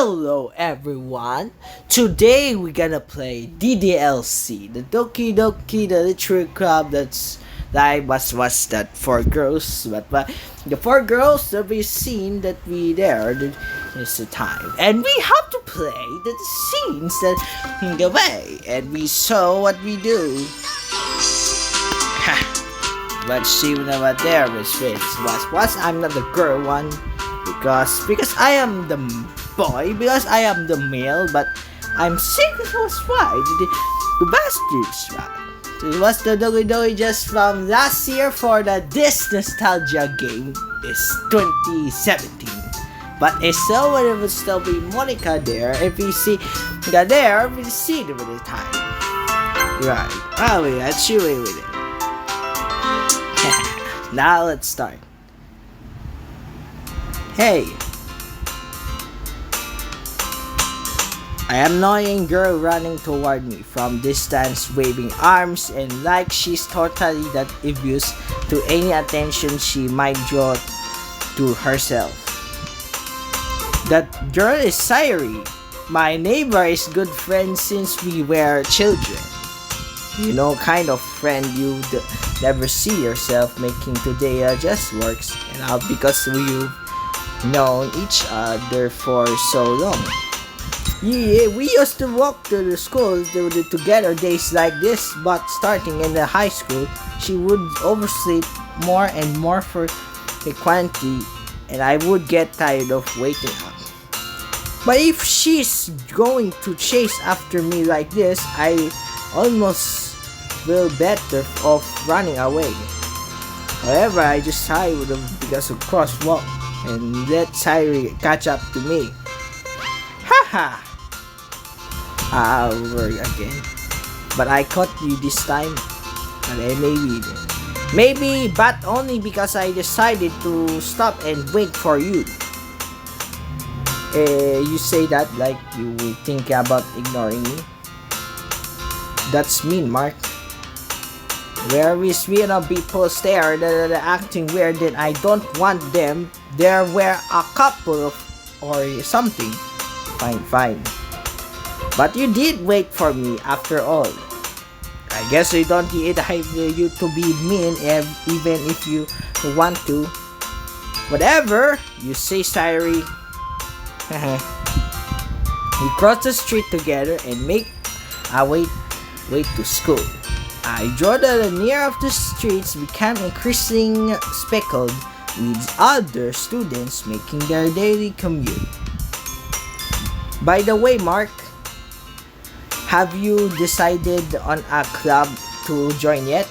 Hello everyone! Today we're gonna play DDLC, the Doki Doki, the literary club that's like what's that for girls, but the four girls that we seen that we there is the time. And we have to play the scenes that in the way and we saw what we do. Let's see what there was I'm not the girl one because I am the boy, because I am the male, but I'm sick. It was why the bastards, right? It was the Dogi Dogi just from last year for the this nostalgia game is 2017. But it's still when it would still be Monica there. If we see there, we see it with the time. Right. Oh wait, let's you wait with it. Now let's start. Hey. I am annoying girl running toward me from distance, waving arms and like she's totally that oblivious to any attention she might draw to herself. That girl is Sairi. My neighbor is good friend since we were children. You know, kind of friend you never see yourself making today just works, and because we've known each other for so long. Yeah, we used to walk to the school together days like this, but starting in the high school, she would oversleep more and more for the quantity, and I would get tired of waiting up. But if she's going to chase after me like this, I almost feel better off running away. However, I just hide because of crosswalk and let Siri catch up to me. Haha! Over again. But I caught you this time. Maybe, but only because I decided to stop and wait for you. You say that like you think about ignoring me. That's mean, Mark. Where is people stare that acting weird, then I don't want them. There were a couple of or something. Fine. But you did wait for me after all. I guess you don't need you to be mean even if you want to. Whatever you say, Siri. We cross the street together and make our way to school. I drove the near of the streets became increasingly speckled with other students making their daily commute. By the way, Mark, have you decided on a club to join yet?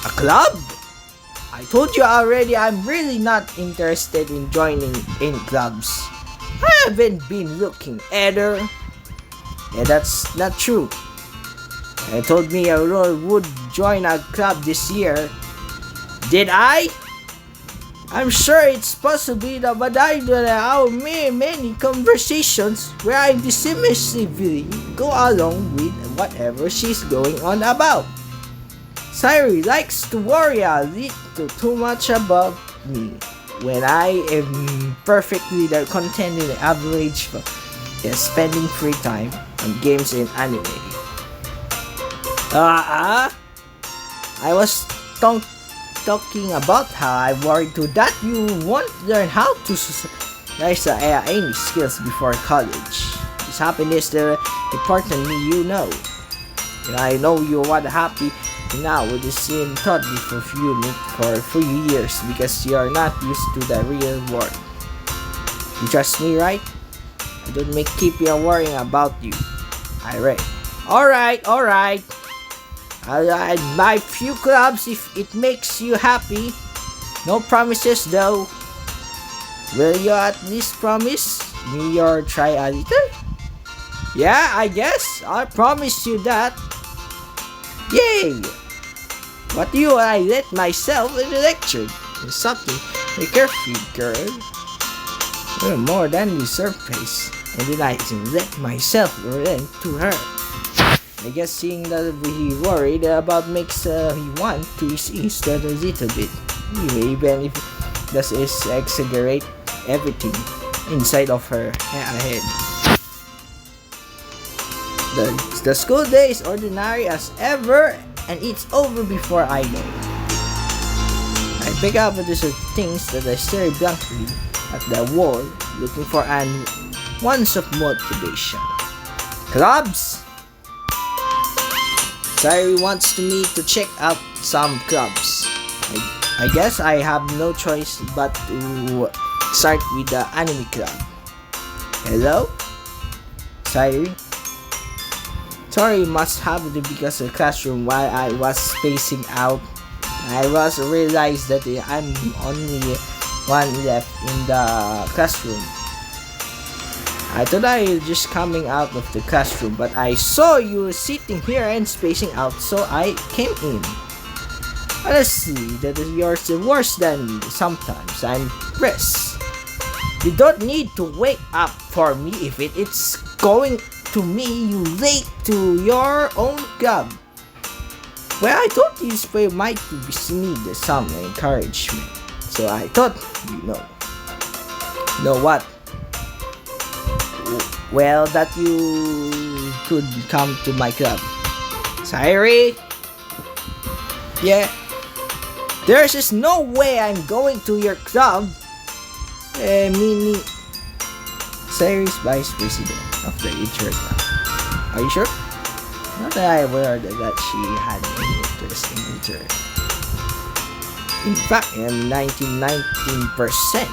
A club? I told you already I'm really not interested in joining in clubs. I haven't been looking either. Yeah, that's not true. I told me I would join a club this year. Did I? I'm sure it's possible, but I don't have many conversations where I dismissively go along with whatever she's going on about. Siri likes to worry a little too much about me when I am perfectly content in the average spending free time on games and anime. I was talking about how I worried to that you won't learn how to exercise any skills before college. This happiness the importantly you know. And I know you are happy now with the same thought for a few years because you are not used to the real world. You trust me, right? I don't keep worrying about you. Alright. I'll buy few clubs if it makes you happy. No promises though. Will you at least promise me you'll try a little? Yeah, I guess. I'll promise you that. Yay! What do I let myself lectured? Something be careful, girl. You're more than the surface. And then I can let myself relent to her. I guess seeing that he worried about makes he want to ease that a little bit. Even if this is exaggerate everything. inside of her head. The school day is ordinary as ever, and it's over before I know. I pick up the things that I stare blankly at the wall, looking for an ounce of motivation. Clubs! Sayuri wants me to check out some clubs. I guess I have no choice but to start with the anime club. Hello? Sayuri? Sorry, must have to because the classroom while I was spacing out. I was realized that I'm only one left in the classroom. I thought I was just coming out of the classroom, but I saw you sitting here and spacing out, so I came in. Honestly, that is yours worse than me. Sometimes I'm pressed. You don't need to wake up for me if it's going to me you late to your own club. Well, I thought this way might need some encouragement, so I thought, you know what? Well, that you could come to my club. Sayuri? Yeah. There's just no way I'm going to your club. Sayuri's vice president of the HR club. Are you sure? Not that I aware that she had any interest in HR. In fact, I'm 19%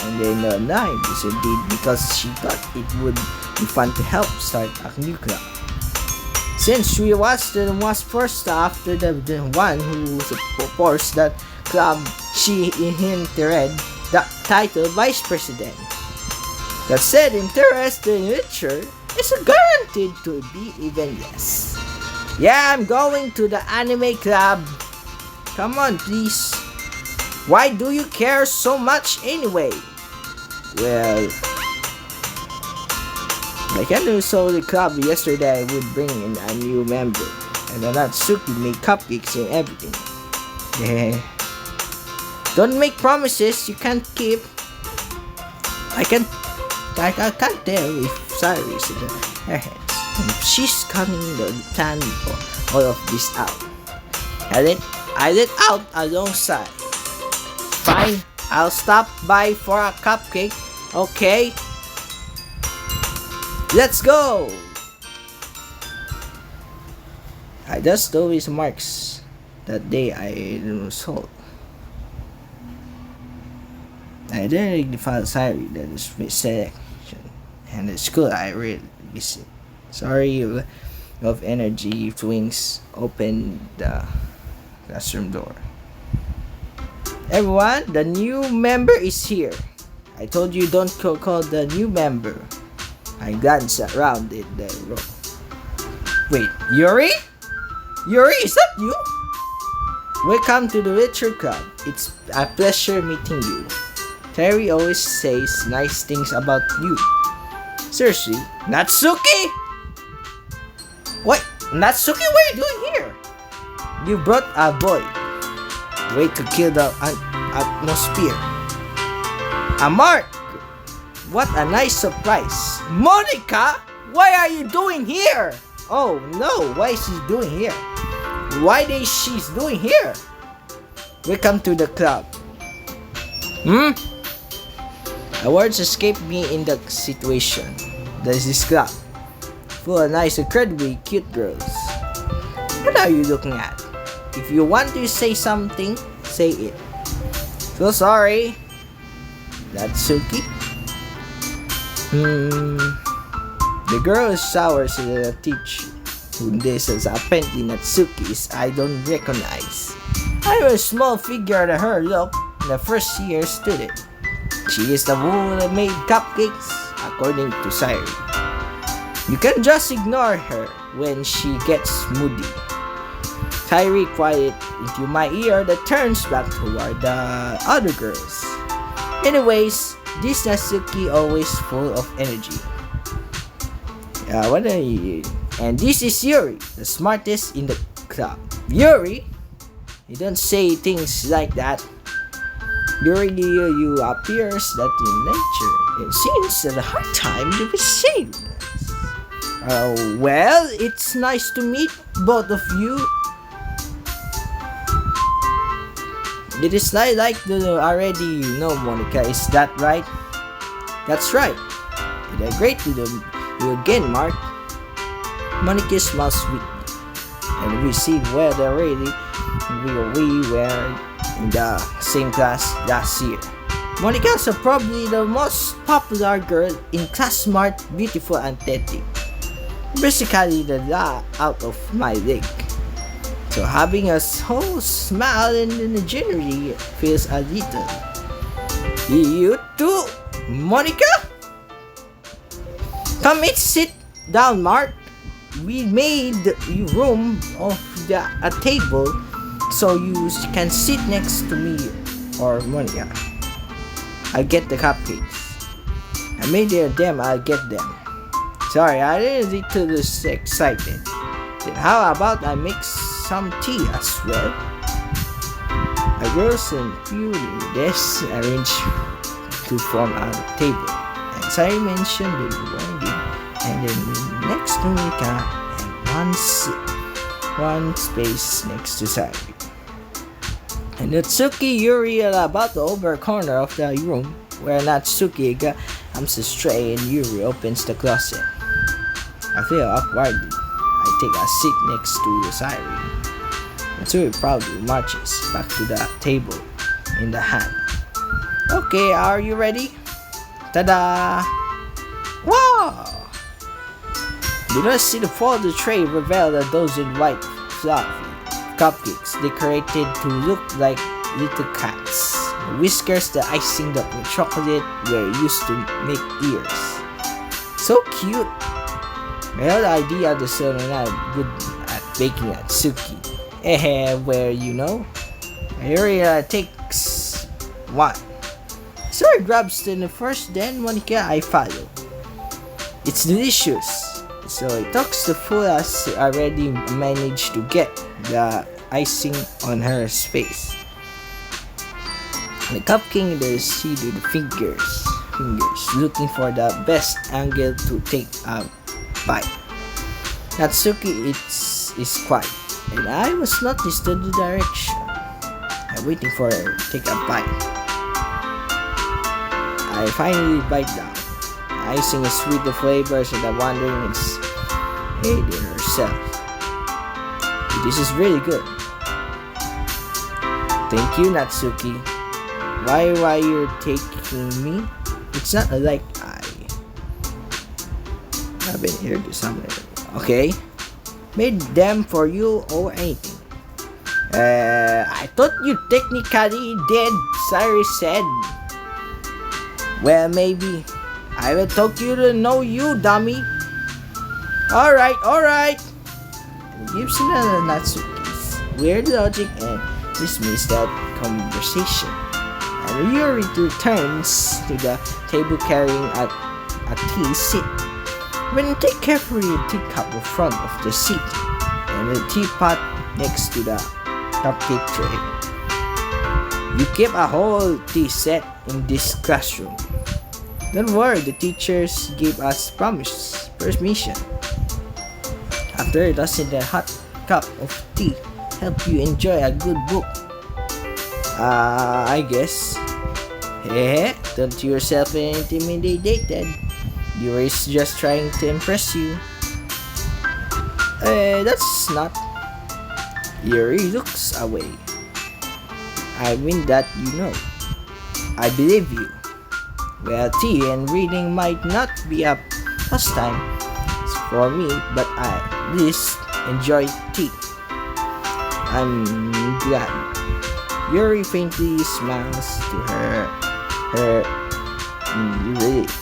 and then 9 is indeed because she thought it would be fun to help start a new club. Since she was the most first after the one who supports that club, she inherited the title vice president. That said, interest in literature is guaranteed to be even less. Yeah, I'm going to the anime club. Come on, please. Why do you care so much anyway? Well, like I saw the club yesterday, I would bring in a new member, and Natsuki made cupcakes and everything. Yeah. Don't make promises you can't keep. I can't tell if Sayuri is in her heads, and if she's coming to plan all of this out. I let out alongside. Fine, I'll stop by for a cupcake, okay? Let's go! I just always marks that day I was sold. I didn't really find Sayuri that is selection, and the school I really visit. Sorry of energy swings open the classroom door. Everyone, the new member is here. I told you don't call the new member. I glanced around in the room. Wait, Yuri? Yuri, is that you? Welcome to the Witcher Club. It's a pleasure meeting you. Terry always says nice things about you. Seriously, Natsuki? What? Natsuki, what are you doing here? You brought a boy. Way to kill the atmosphere. A mark! What a nice surprise. Monica, why are you doing here? Oh no, why is she doing here? Why is she doing here? Welcome to the club. The words escaped me in the situation. There's this club full of nice, incredibly cute girls. What are you looking at? If you want to say something, say it. So sorry. Natsuki? The girl showers in a teacher who this is apparently Natsuki is I don't recognize. I'm a small figure to her look in a first year student. She is the one that made cupcakes, according to Sayuri. You can just ignore her when she gets moody. Sayuri quiet into my ear that turns back toward the other girls. Anyways, this Natsuki always full of energy. What are you? And this is Yuri, the smartest in the club. Yuri? You don't say things like that. During the year, you appears that in nature, it seems at a hard time to be saved. Well, it's nice to meet both of you. It is like the already you know Monica, is that right? That's right. It's great to you again, Mark. Monica smiles sweetly, and we see where already we were in the same class last year. Monica is probably the most popular girl in class, smart, beautiful, and athletic. Basically the out of my league. So having a whole smile and energy feels a little. You too, Monica? Come and sit down, Mark. We made you room of a table so you can sit next to me or Monica. I'll get the cupcakes. I made them, I'll get them. Sorry, I didn't get too excited. Then how about I mix some tea as well? A girls and few desks arranged to form a table. As I mentioned, they were and then next to Monica and one space next to Sari. And Natsuki Yuri about the over corner of the room where Natsuki comes astray and Yuri opens the closet. I feel awkwardly. I take a seat next to Sari. Natsuki proudly marches back to the table in the hand. Okay, are you ready? Ta-da! Wow! Did I see the folded tray reveal a dozen white fluffy cupcakes decorated to look like little cats. The whiskers, the icing that with chocolate were used to make ears. So cute! Well, the idea the son and I good at baking at Suki. Where you know? Area takes one. So I grabs the first, then Monica I follow. It's delicious. So it talks the fool as already managed to get the icing on her face. The cupcake she do the fingers, looking for the best angle to take a bite. Natsuki is quiet, and I was noticed the direction. I'm waiting for her to take a bite. I finally bite down. Icing is sweet the flavors and the wondering is hating herself. This is really good. Thank you, Natsuki. Why you're taking me? It's not like I've been here to somewhere. Okay? Made them for you or anything. I thought you technically did, Sari said. Well, maybe. I will talk you to know you, dummy. Alright. And gives him a Natsuki's weird logic and dismiss that conversation. And Yuri returns to the table carrying a tea seat. When you take carefully your teacup in front of the seat and the teapot next to the cupcake tray. You keep a whole tea set in this classroom. Don't worry, the teachers gave us permission. After a dozen the hot cup of tea help you enjoy a good book. I guess. Don't yourself intimidated. You were just trying to impress you. That's not. Yuri looks away. I mean that you know. I believe you. Well, tea and reading might not be a pastime for me, but I at least enjoy tea. I'm glad. Yuri faintly smiles to her relief.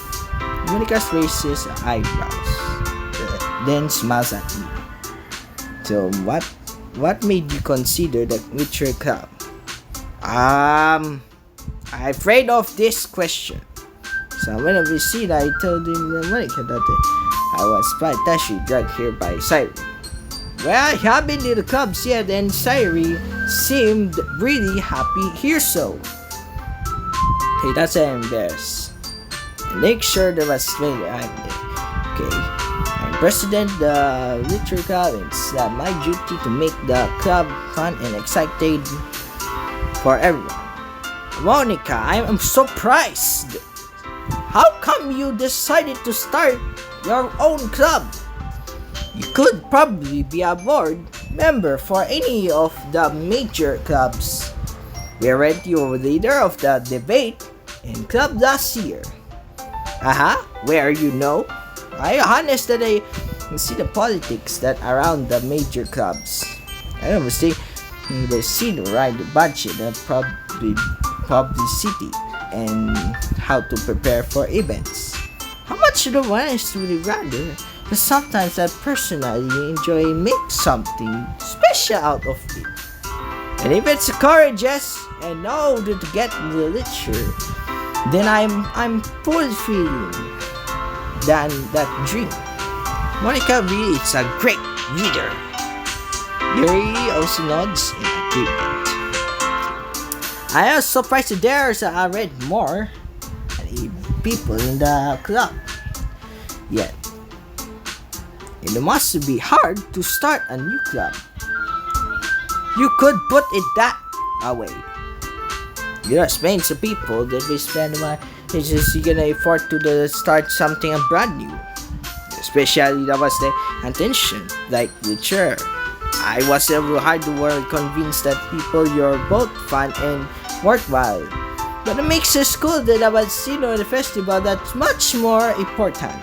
Monica raises her eyebrows, then smiles at me. So what made you consider that Witcher Club? I'm afraid of this question. So when we see that, I told him Monica that I was partially dragged here by Siri. Well, I haven't been to the clubs yet, and Siri seemed really happy here. So Okay, that's an embarrass. Make sure there was made okay. I'm president of the literature club. It's my duty to make the club fun and exciting for everyone. Monica, I am surprised. How come you decided to start your own club? You could probably be a board member for any of the major clubs. We read you were leader of the debate in club last year. Where you know? I honest that I see the politics that around the major clubs. I don't see the scene right the budget and publicity and how to prepare for events. How much do I really rather? But sometimes I personally enjoy make something special out of it. And if it's courageous and know to get the literature, then I'm fulfilling that dream. Monica really is a great leader. Yuri also nods in agreement. I was surprised that there's I read more people in the club. Yet, it must be hard to start a new club. You could put it that way. You know, explain to people that we spend it's just you're gonna afford to start something brand new. Especially that was the intention, like literature. I was hard to work convinced that people you're both fun and worthwhile. But it makes a school that I was the festival that's much more important.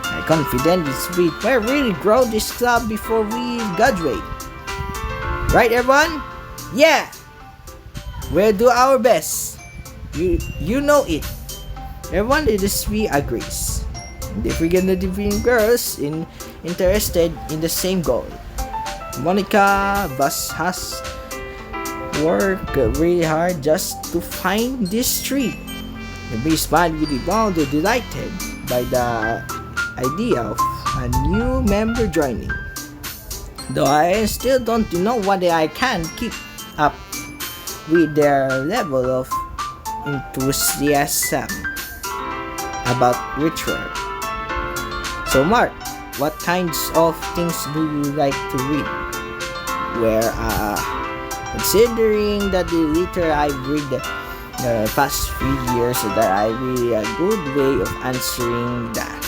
I'm confident we will really grow this club before we graduate. Right, everyone? Yeah! We'll do our best. You know it. Everyone in this we agrees. And if we're gonna bring girls interested in the same goal. Monica has worked really hard just to find this tree. The base man really delighted by the idea of a new member joining. Though I still don't know whether I can keep up with their level of enthusiasm about literature. So Mark, what kinds of things do you like to read? Where considering that the literature I've read the past few years that I really a good way of answering that.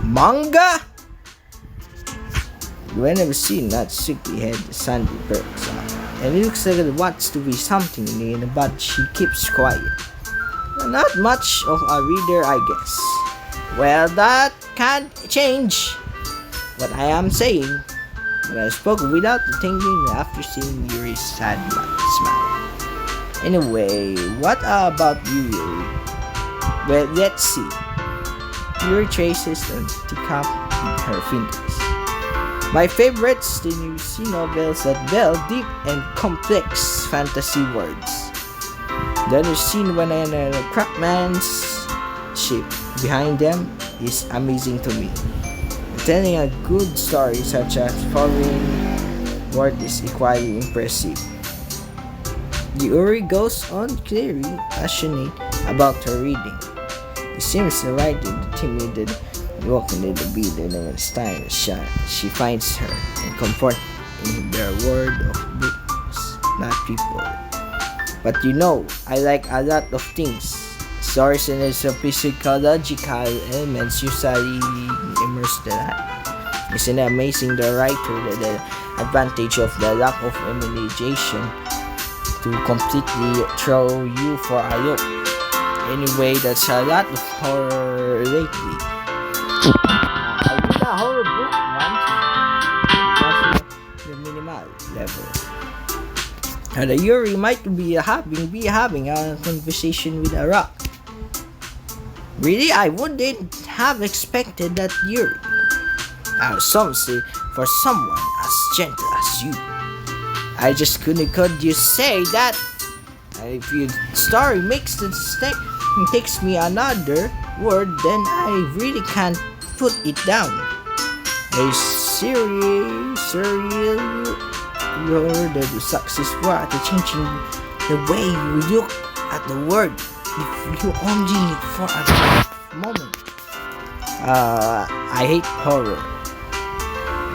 Manga? When I've seen that Suki had Sandy perks on, and it looks like it wants to be something in but she keeps quiet. Not much of a reader, I guess. Well, that can't change what I am saying. But I spoke without thinking after seeing Yuri's sad smile. Anyway, what about you, Yuri? Well, let's see. Yuri traces the teacup with her fingers. My favorites, the new sea novels that delve deep and complex fantasy words. The other scene when a craftsman's ship behind them is amazing to me. Telling a good story such as following word is equally impressive. Yuri goes on clearly passionate about her reading. It seems the writer timid walking in the beat and when it's time she finds her and comfort in their world of books, not people. But I like a lot of things. Stories and its psychological elements usually immerse the life. Isn't it amazing the writer the advantage of the lack of imagination to completely throw you for a loop. Anyway, that's a lot of horror lately. I read a horror book once, just the minimal level. And Yuri might be having a conversation with a rock. Really, I wouldn't have expected that Yuri. Some say for someone as gentle as you. I just could you say that? If your story makes the mistake and takes me another word, then I really can't put it down. A surreal you're the successful at changing the way you look at the word if you only for a brief moment. I hate horror.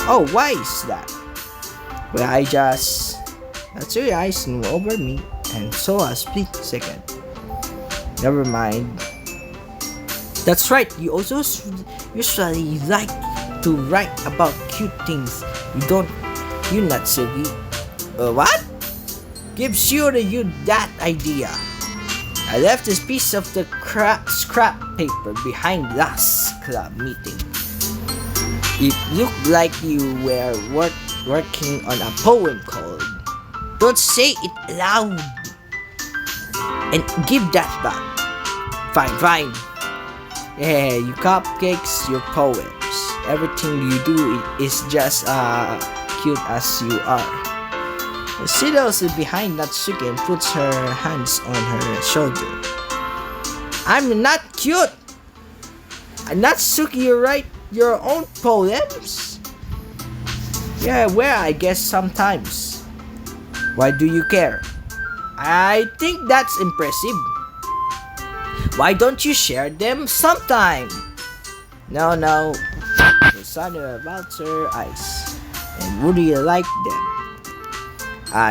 Oh, why is that? Well, that's your eyes knew over me and saw a split second. Never mind. That's right, you also usually like to write about cute things. You Natsuki. What? Gives you that idea? I left this piece of the scrap paper behind last club meeting. It looked like you were working on a poem called Don't Say It Loud and Give That Back. Fine. Yeah, you cupcakes, your poems. Everything you do is just cute as you are. She settles behind Natsuki and puts her hands on her shoulder. I'm not cute! Natsuki, you write your own poems? Yeah, well, I guess sometimes. Why do you care? I think that's impressive. Why don't you share them sometime? No. The sun about her eyes. And would you like them?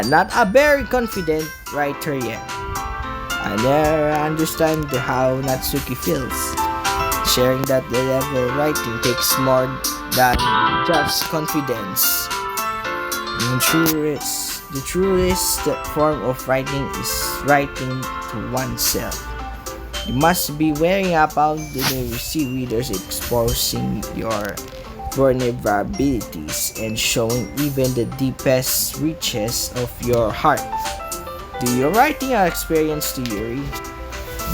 Not a very confident writer yet. I never understand how Natsuki feels. Sharing that level of writing takes more than just confidence. The truest form of writing is writing to oneself. You must be wearing about the see readers, exposing your vulnerabilities and showing even the deepest reaches of your heart. Do your writing experience to Yuri?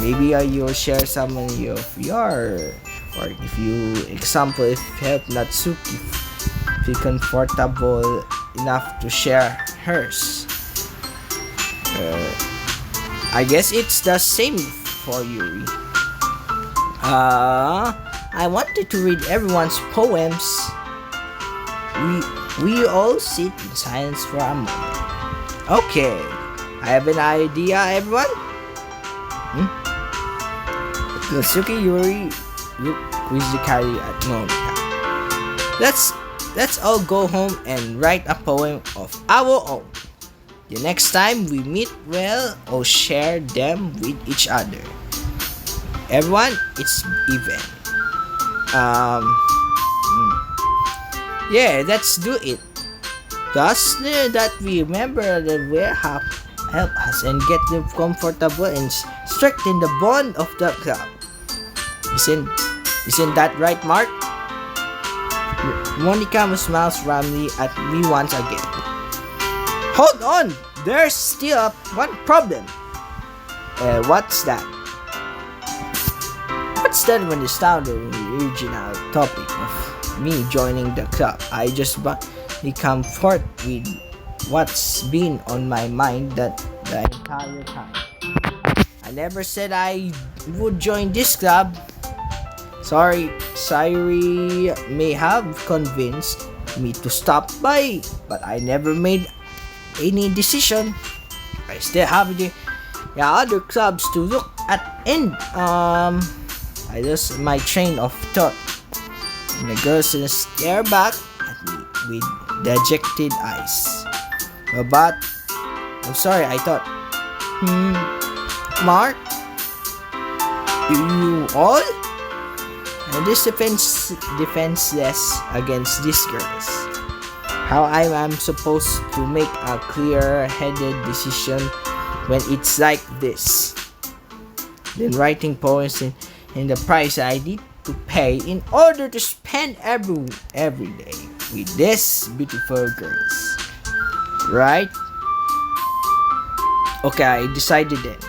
Maybe you'll share some of your, or if you help Natsuki feel comfortable enough to share hers. I guess it's the same for Yuri. I wanted to read everyone's poems. We all sit in silence for a moment. Okay, I have an idea, everyone. Natsuki, Yuri look quizzically at Monika. Let's all go home and write a poem of our own. The next time we meet, we'll share them with each other. Everyone, it's even. Yeah, let's do it. Thus, that we remember the way help us and get them comfortable and strengthen the bond of the club. Isn't that right, Mark? Monica smiles warmly at me once again. Hold on! There's still one problem. What's that? What's that when the sound of the original topic of me joining the club? I just become forth with what's been on my mind the entire time. I never said I would join this club. Sorry, Sayuri may have convinced me to stop by, but I never made any decision. I still have the other clubs to look at, and I lost my train of thought. And the girls stare back at me with dejected eyes. But I'm sorry, I thought. Mark? You all? And this defenseless against these girls. How I am supposed to make a clear-headed decision when it's like this? Then writing poems in the price I need to pay in order to spend every day with these beautiful girls. Right? Okay, I decided then.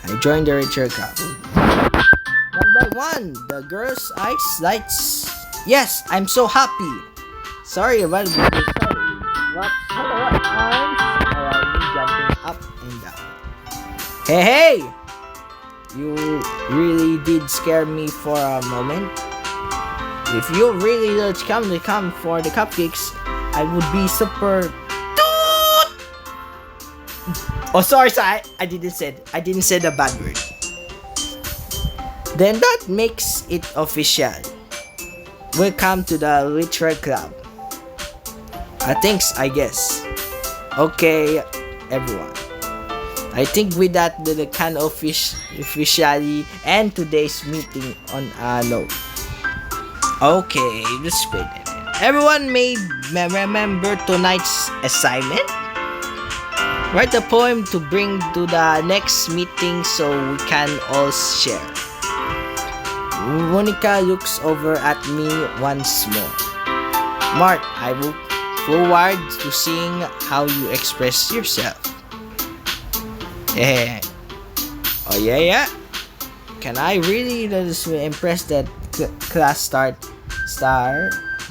I joined the richer couple. One by one, the girls' eyes lights. Yes, I'm so happy. Sorry about the arms around me jumping up and down. Hey! You really did scare me for a moment. If you really did come for the cupcakes, I would be super Oh, sorry. I didn't say the bad word. Then that makes it official. Welcome to the Literal Club. Thanks, I guess. Okay, everyone. I think with that, the can officially end today's meeting on a note. Okay, let's wait. Everyone may remember tonight's assignment. Write a poem to bring to the next meeting so we can all share. Monica looks over at me once more. Mark, I look forward to seeing how you express yourself. Yeah. Oh yeah. Can I really impress that class star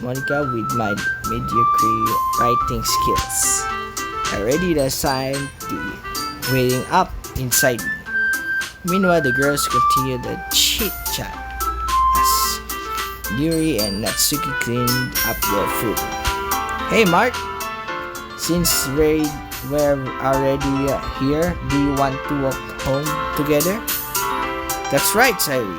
Monica with my mediocre writing skills? Already the sign waiting up inside me. Meanwhile, the girls continue the chit chat as Yuri and Natsuki cleaned up their food. Hey Mark, since we're already here, do you want to walk home together? That's right, Sairi.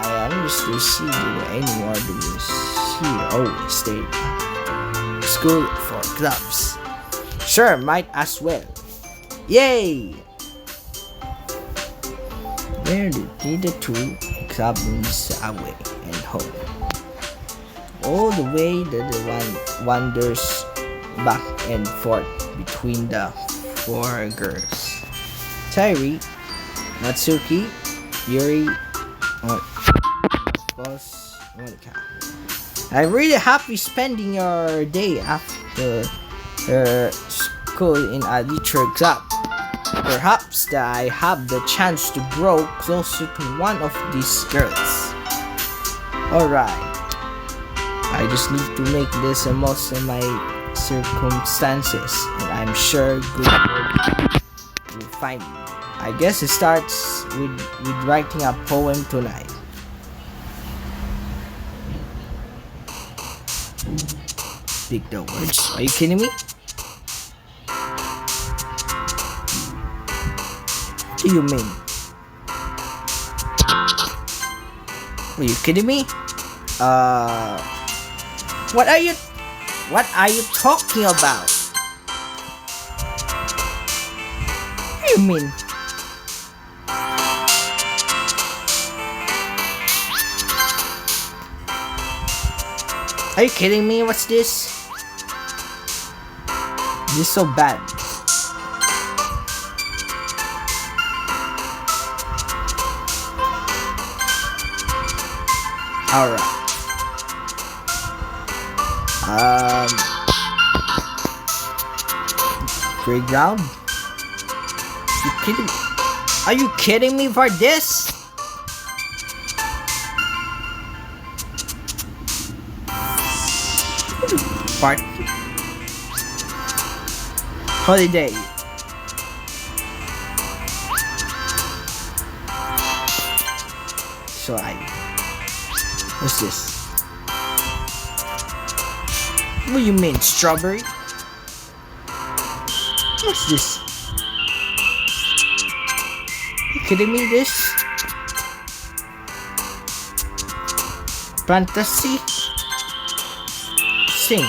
I used to see you anymore because she always stayed at school for clubs. Sure, might as well. Yay! Where did the two clubs away and home? All the way the one wanders back and forth between the four girls. Tairi, Natsuki, Yuri, boss Monica. I'm really happy spending your day after school in a literature club. Perhaps that I have the chance to grow closer to one of these girls. Alright. I just need to make this the most of my circumstances, and I'm sure good will find me. I guess it starts with writing a poem tonight. Pick the words. Are you kidding me? What do you mean? Are you kidding me? What are you talking about? What do you mean? Are you kidding me? What's this? This is so bad. Alright. Playground? You kidding me? Are you kidding me for this? Party. Holiday. So what's this? What do you mean, strawberry? What's this? You kidding me? This? Fantasy? Sing.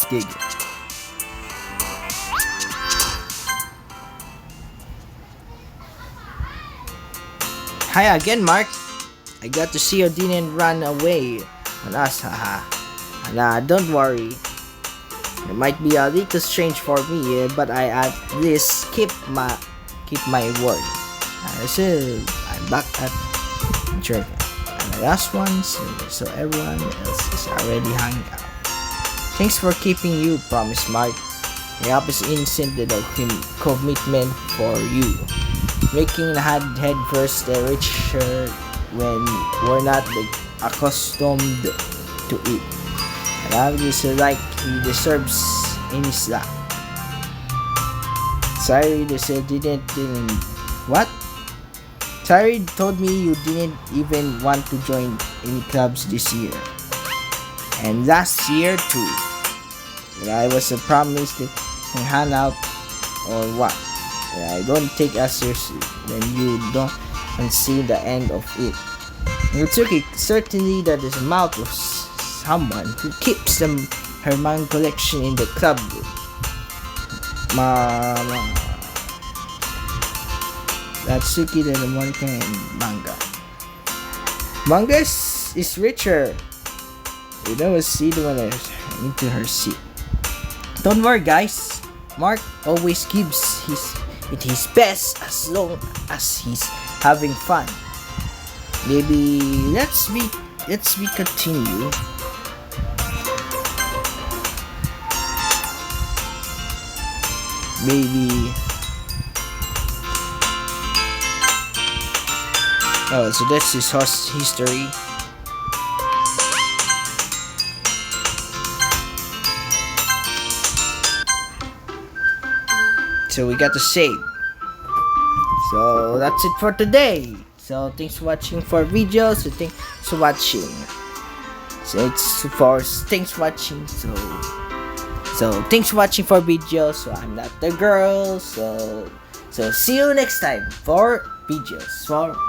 Dig it. Hi again, Mark. I got to see you didn't run away on us, haha. Nah, don't worry. It might be a little strange for me, but I at least keep my word. I'm back at church. And the last one, so everyone else is already hanging out. Thanks for keeping your promise, Mark. I hope is instant the commitment for you. Making head first the richer when we're not accustomed to it. And obviously like he deserves any slack. Sorry, they said didn't what? Tyree told me you didn't even want to join any clubs this year. And last year too. I was promised to hang out or what. I don't take us seriously when you don't see the end of it. It's okay, certainly that is the mouth of someone who keeps her manga collection in the club room. Natsuki the Monica and manga. Manga is richer. You never see the one into her seat. Don't worry, guys. Mark always gives his best as long as he's having fun. Maybe let's continue. Maybe. Oh, so that's his history. So we got to save. So that's it for today. So thanks for watching for videos. So thanks for watching. Thanks for watching. So thanks for watching for videos. So I'm not the girl. So see you next time for videos.